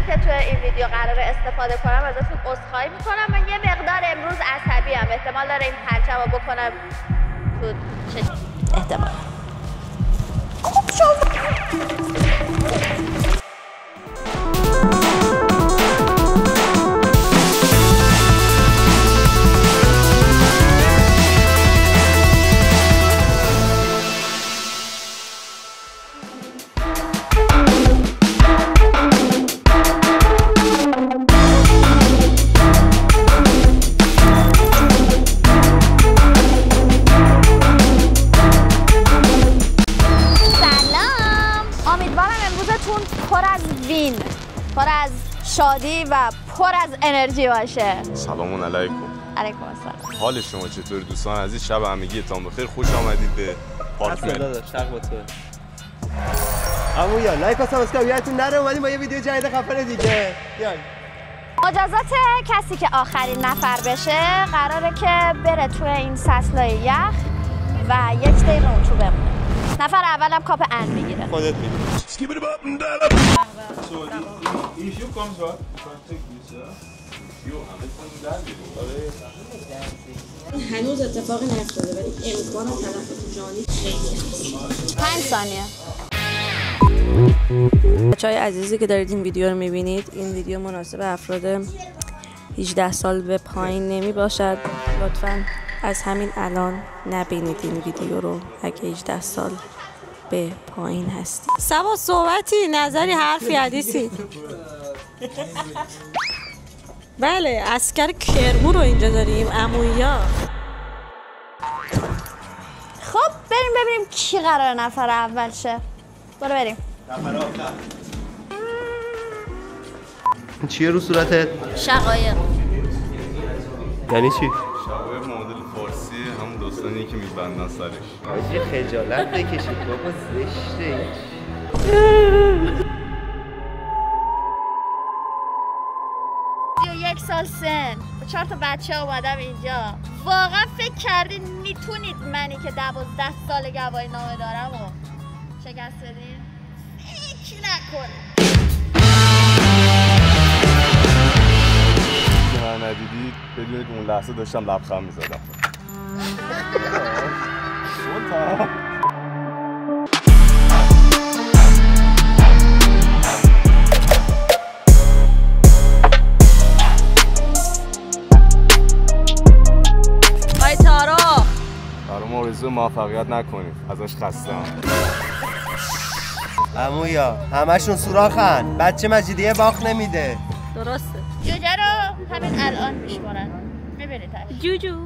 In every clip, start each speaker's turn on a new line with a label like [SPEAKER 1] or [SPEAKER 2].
[SPEAKER 1] که توی این ویدیو قرار استفاده کنم ازتون عذرخواهی میکنم. من یه مقدار امروز عصبی ام، احتمال داره این پرچم رو بکنم تو چشم. احتمال خوب شد. پر از شادی و پر از انرژی باشه.
[SPEAKER 2] سلام علیکم.
[SPEAKER 1] علیکم السلام.
[SPEAKER 2] حال شما چطور دوستان عزیز؟ شب همگیتون بخیر. خوش آمدید به پارک مل.
[SPEAKER 3] شب با تو. عمو یا لایک و سابسکرایب یادتون نره. اومدیم با یه ویدیو جدید خفن دیگه. بیاین.
[SPEAKER 1] مجازات کسی که آخرین نفر بشه قراره که بره توی این سطلای یخ و یک دقیقه اون تو بمونه. نفر اولم کاپ ان میگیره.
[SPEAKER 3] خودت میگی.
[SPEAKER 4] هنوز اتفاقی نیفتاده ولی امکان تلفات جانی خیلی هست.
[SPEAKER 1] 5 ثانیه.
[SPEAKER 4] بچه‌های عزیزی که دارید این ویدیو رو میبینید، این ویدیو مناسب افراد 18 سال به پایین نمی باشد. لطفاً از همین الان نبینید این ویدیو رو اگه 18 سال به پایین هستی. سبا صحبتی، نظری، حرفی، حدیثی. بله، عسکر کرمو رو اینجا داریم. عمویا.
[SPEAKER 1] خب بریم ببینیم کی قرار نفر اول شه. برو بریم.
[SPEAKER 3] نفر آخر. چیه رو صورتت؟
[SPEAKER 1] شقایق.
[SPEAKER 3] یعنی چی؟
[SPEAKER 2] شقایق مدل فارسی همون داستانی که میبندن سرش.
[SPEAKER 3] آجی خجالت بکشید بابا، زشته.
[SPEAKER 1] 31 سال سن با 4 تا بچه اومدم اینجا. واقعا فکر کردین میتونید منی که 12 سال گواهی نامه دارم و شکست بدین؟ فکر نکنید.
[SPEAKER 2] که من ندیدید بدونید اون لحظه داشتم لبخند میزدم. آرزو موفقیت نکنید، ازش خستم.
[SPEAKER 3] عمویا همشون سوراخن، بچه مجیدیه باخت نمیده.
[SPEAKER 4] درسته.
[SPEAKER 1] جوجه رو همین الان میشمارن، میبینیدش.
[SPEAKER 4] جوجو.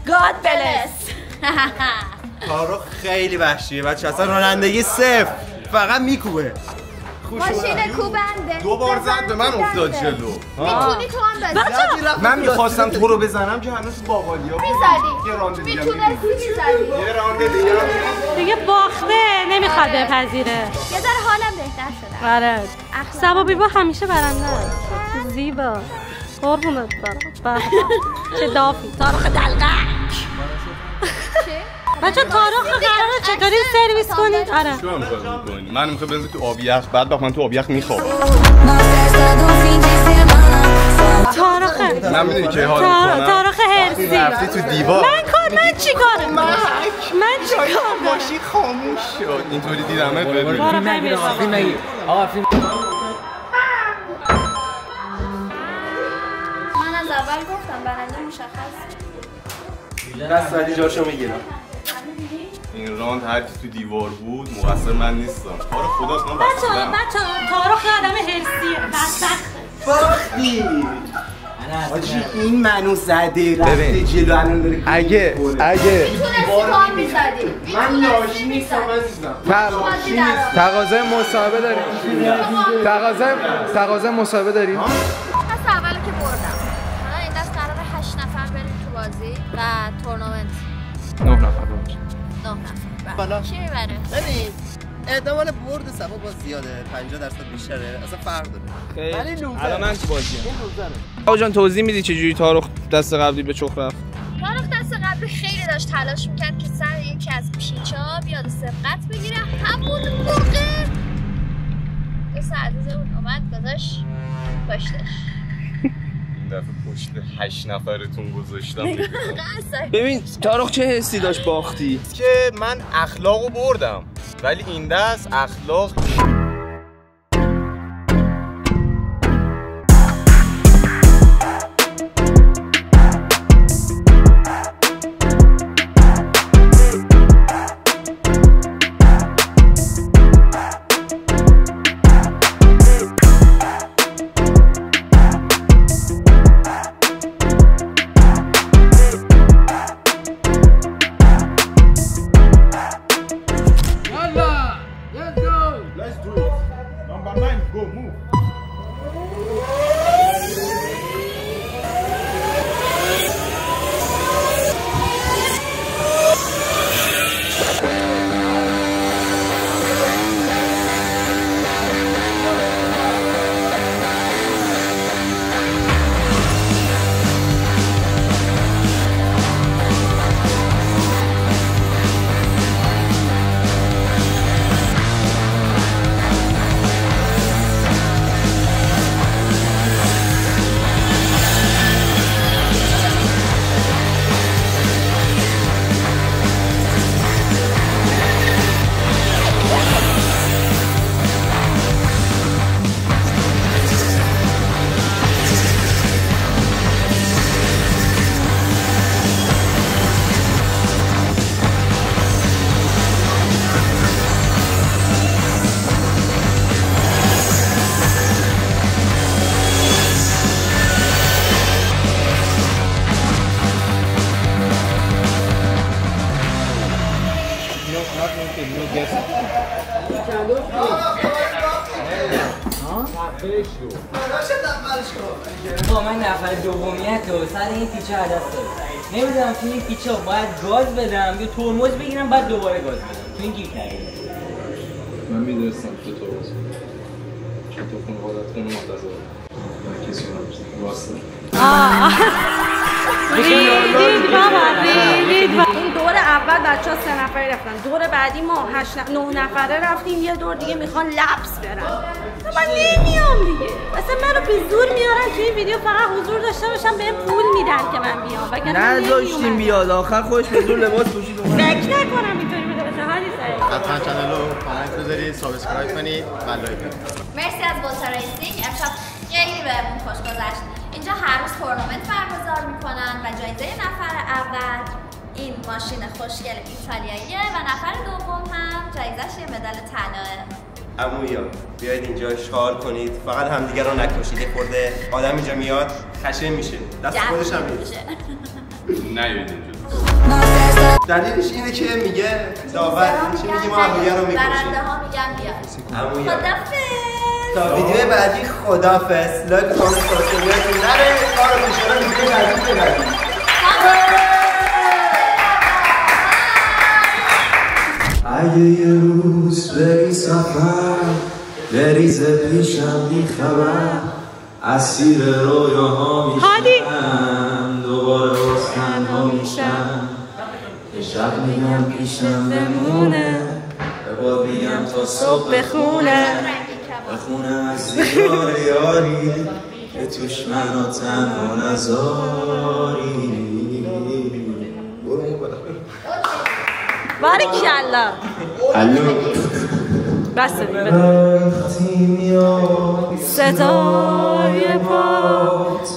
[SPEAKER 1] God bless.
[SPEAKER 3] تارو خیلی وحشیه بچه، اصلا رانندگی صفر، فقط میکوبه.
[SPEAKER 1] ماشین کوبنده.
[SPEAKER 2] 2 بار زد به من افتاد جلو.
[SPEAKER 1] میتونی تو هم بزنی.
[SPEAKER 2] من میخواستم تو رو بزنم که هنوز باقالیا
[SPEAKER 1] میزدی.
[SPEAKER 2] یه رانده دیگه
[SPEAKER 1] میتونستی میزدی.
[SPEAKER 2] یه رانده
[SPEAKER 4] دیگه باخته، نمیخواد بپذیره.
[SPEAKER 1] یه ذره حالم بهتر شده.
[SPEAKER 4] آره. سبا بیبا همیشه برنده. زیبا. قربونت برم. چه دافی. تارخ دلقک. بچه تارخ قراره چطوری سرویس کنید؟ آره.
[SPEAKER 2] چیکار می‌کنی؟ من میخوام بنزی تو آب یخ، بعد من تو آب یخ میخوام.
[SPEAKER 4] تارخ.
[SPEAKER 2] من میدونی که حال میکنم.
[SPEAKER 4] تارخ هرسی.
[SPEAKER 2] رفتی تو دیوار.
[SPEAKER 4] من چی کارم؟ من چی کارم؟
[SPEAKER 2] ماشین خاموش شد. اینطوری دیدمت ببین.
[SPEAKER 4] بارا ببین.
[SPEAKER 5] آقا فیلم.
[SPEAKER 1] من از اول گفتم برنده مشخص.
[SPEAKER 3] دست بعدی جاشو میگیرم.
[SPEAKER 2] این راند هر کی تو دیوار بود مقصر من نیستم. کار خداست، من
[SPEAKER 4] بچه تارخ آدم هرسیه. بدبخته.
[SPEAKER 3] باختی. آجی این منو زده رفته جلو الان داره
[SPEAKER 5] اگه
[SPEAKER 1] میتونستی کار میزدی
[SPEAKER 3] من لاشی نیستم عزیزم.
[SPEAKER 5] تقاضای مصاحبه داریم. تقاضای مصاحبه داریم.
[SPEAKER 1] دست اولو که بردم. حالا این دست قراره 8 نفر بریم تو بازی و تورنمنت.
[SPEAKER 5] 9 نفر.
[SPEAKER 1] 9 نفر. کی میبره؟
[SPEAKER 3] ببین احتمال برد صفا باز زیاده 50% بیشتره اصلا فرق داره. ولی لوزر
[SPEAKER 5] الان من تو بازیام.
[SPEAKER 3] این لوزره.
[SPEAKER 5] آقا جان توضیح میدی چجوری تارخ دست قبلی به چخ رفت؟
[SPEAKER 1] تارخ دست قبلی خیلی داشت تلاش میکرد که سر یکی از پیچا بیاد سبقت بگیره. همون موقع دوست عزیزمون اومد گذاشت پشتش.
[SPEAKER 2] این دفعه پشت 8 نفرتون گذاشتم.
[SPEAKER 5] ببین تارخ چه حسی داشت باختی؟
[SPEAKER 2] که من اخلاقو بردم ولی این دست اخلاق
[SPEAKER 6] با من نفر دومیت و سر این پیچه هدف دارم. نمیدونم تو این پیچه باید گاز بدم یا ترمز بگیرم بعد دوباره گاز بدم. تو این گیر کردم.
[SPEAKER 5] من میدرستم تو ترمز چون تو خون حالت خون منتظر من کسی رو واسه
[SPEAKER 4] ریدید بابا این دور اول بچه ها 3 نفره رفتن، دور بعدی ما 9 نفره رفتیم، یه دور دیگه میخوان لبس برن. من نمیام دیگه، اصلا من رو به زور میارن توی این ویدیو، فقط حضور داشته باشم بهم پول میدن که من بیام، وگرنه
[SPEAKER 5] نذاشتیم بیاد آخر خودش به زور لباس پوشید اومد.
[SPEAKER 4] فکر نکنم اینطوری بوده باشه. حالی سعید
[SPEAKER 3] حتما کانال رو کامنت بذارید، سابسکرایب کنید و لایک کنید.
[SPEAKER 1] مرسی از بوتا ریسینگ. امشب خیلی بهمون خوش گذشت. اینجا هر روز تورنمنت برگزار میکنن و جایزه نفر اول این ماشین خوشگل ایتالیاییه و نفر دوم هم جایزش یه مدال طلاه.
[SPEAKER 3] عمویا بیاید اینجا اشغال کنید، فقط همدیگه رو نکشید. یه خورده آدم اینجا میاد خشن میشه، دست خودش هم نیست.
[SPEAKER 2] نیایید اینجا.
[SPEAKER 3] دلیلش اینه که میگه داور چی میگه ما همدیگه رو میکشیم.
[SPEAKER 1] برنده ها میگن بیا.
[SPEAKER 3] عمویا
[SPEAKER 1] خدافظ.
[SPEAKER 3] تا ویدیو بعدی خدافظ. لایک کامنت سابسکرایب نره، کارو میشه ویدیو بعدی ببینید.
[SPEAKER 7] اگه یه روز بری سفر بریزه پیشم بی خبر، اسیر رویاها میشم، دوباره باز تنها میشم. یه شب میگم پیشم بمونه، به باد میگم تا صبح بخونه از دیار یاری که توش منو تنها نذاری.
[SPEAKER 4] باریکالله. بس صدای پات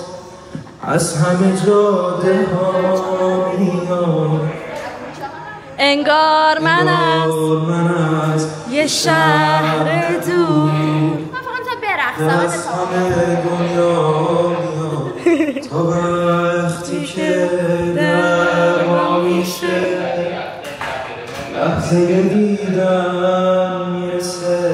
[SPEAKER 7] از همه جاده ها میاد،
[SPEAKER 4] انگار من از یه شهر دور.
[SPEAKER 1] من فقط برقصم.
[SPEAKER 7] از همه دنیا میاد. تا وقتی که دعوا میشه لحظه دیدن میرسه